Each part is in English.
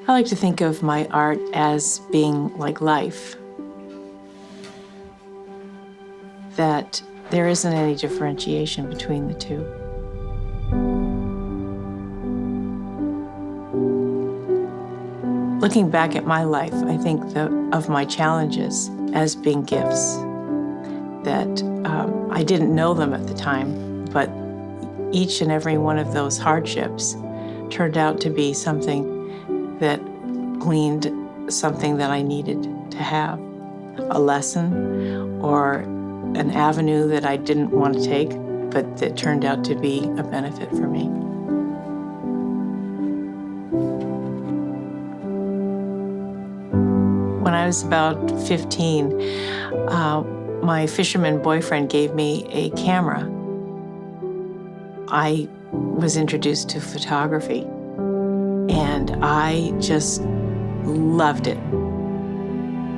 I like to think of my art as being like life, that there isn't any differentiation between the two. Looking back at my life, I think of my challenges as being gifts, that I didn't know them at the time, but each and every one of those hardships turned out to be something that gleaned something that I needed to have, a lesson or an avenue that I didn't want to take, but that turned out to be a benefit for me. When I was about 15, my fisherman boyfriend gave me a camera. I was introduced to photography, and I just loved it.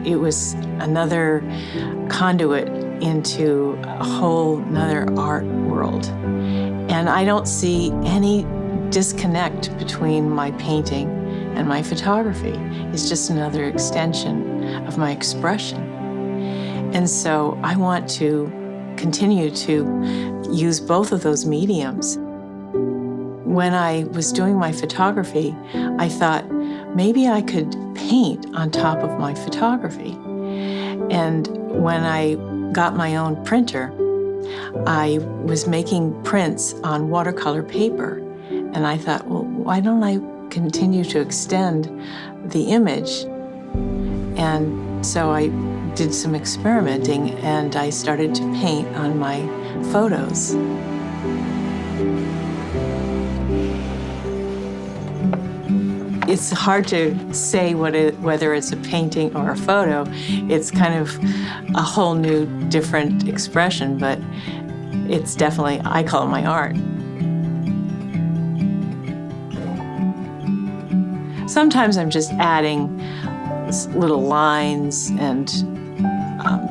It was another conduit into a whole nother art world. And I don't see any disconnect between my painting and my photography. It's just another extension of my expression. And so I want to continue to use both of those mediums. When I was doing my photography, I thought maybe I could paint on top of my photography. And when I got my own printer, I was making prints on watercolor paper. And I thought, well, why don't I continue to extend the image? And so I did some experimenting, and I started to paint on my photos. It's hard to say whether it's a painting or a photo. It's kind of a whole new, different expression, but it's definitely, I call it my art. Sometimes I'm just adding little lines and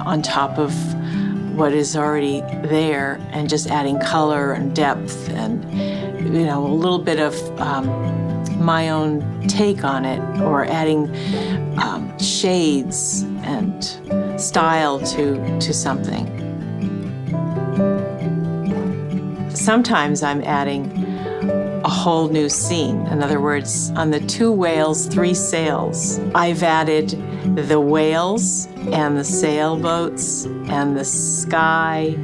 on top of what is already there, and just adding color and depth and, a little bit of my own take on it, or adding shades and style to something. Sometimes I'm adding a whole new scene. In other words, on the 2 whales, 3 sails, I've added the whales and the sailboats and the sky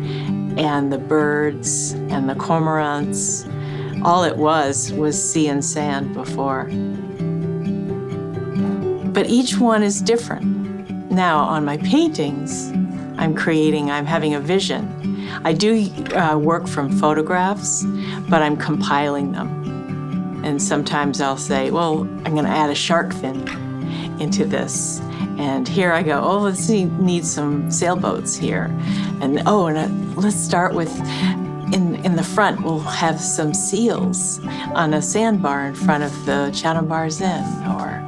and the birds and the cormorants. All it was sea and sand before. But each one is different. Now, on my paintings, I'm having a vision. I do work from photographs, but I'm compiling them. And sometimes I'll say, well, I'm going to add a shark fin into this. And here I go, oh, let's need some sailboats here. And let's start with, in the front, we'll have some seals on a sandbar in front of the Chatham Bar's Inn. Or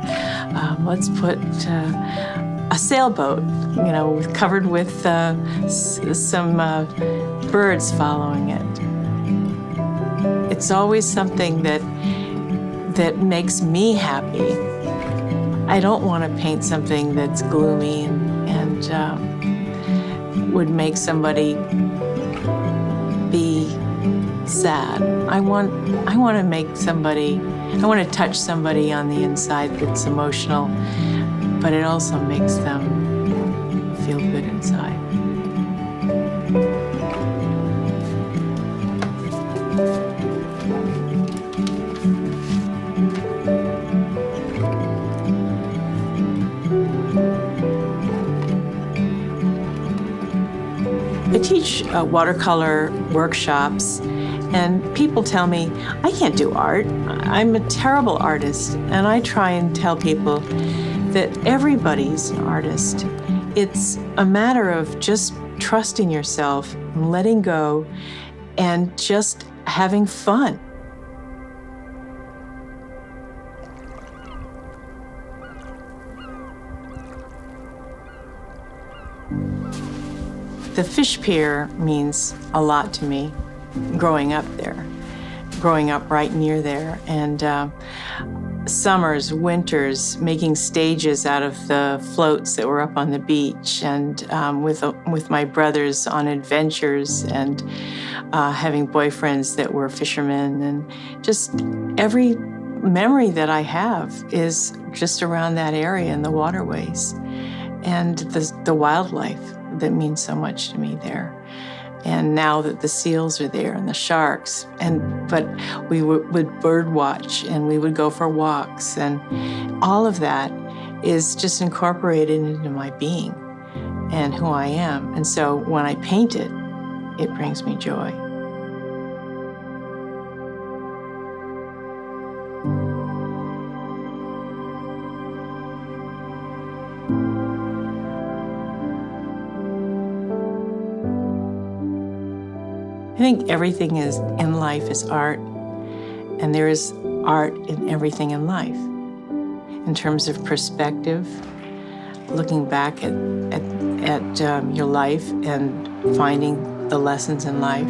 let's put a sailboat, covered with some birds following it. It's always something that makes me happy. I don't want to paint something that's gloomy and would make somebody be sad. I want to touch somebody on the inside that's emotional, but it also makes them feel good inside. I teach watercolor workshops, and people tell me, I can't do art. I'm a terrible artist. And I try and tell people that everybody's an artist. It's a matter of just trusting yourself, and letting go, and just having fun. The fish pier means a lot to me, growing up right near there. And summers, winters, making stages out of the floats that were up on the beach, and with my brothers on adventures, and having boyfriends that were fishermen, and just every memory that I have is just around that area and the waterways, and the wildlife that means so much to me there. And now that the seals are there and the sharks, but we would bird watch, and we would go for walks, and all of that is just incorporated into my being and who I am. And so when I paint it, it brings me joy. I think everything in life is art, and there is art in everything in life. In terms of perspective, looking back at your life and finding the lessons in life.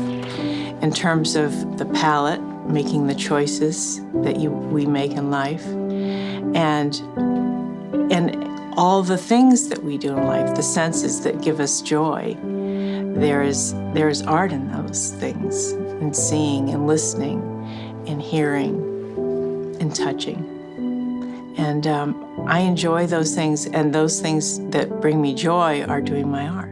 In terms of the palette, making the choices that we make in life, and all the things that we do in life, the senses that give us joy. There is art in those things, in seeing and listening and hearing and touching. And I enjoy those things, and those things that bring me joy are doing my art.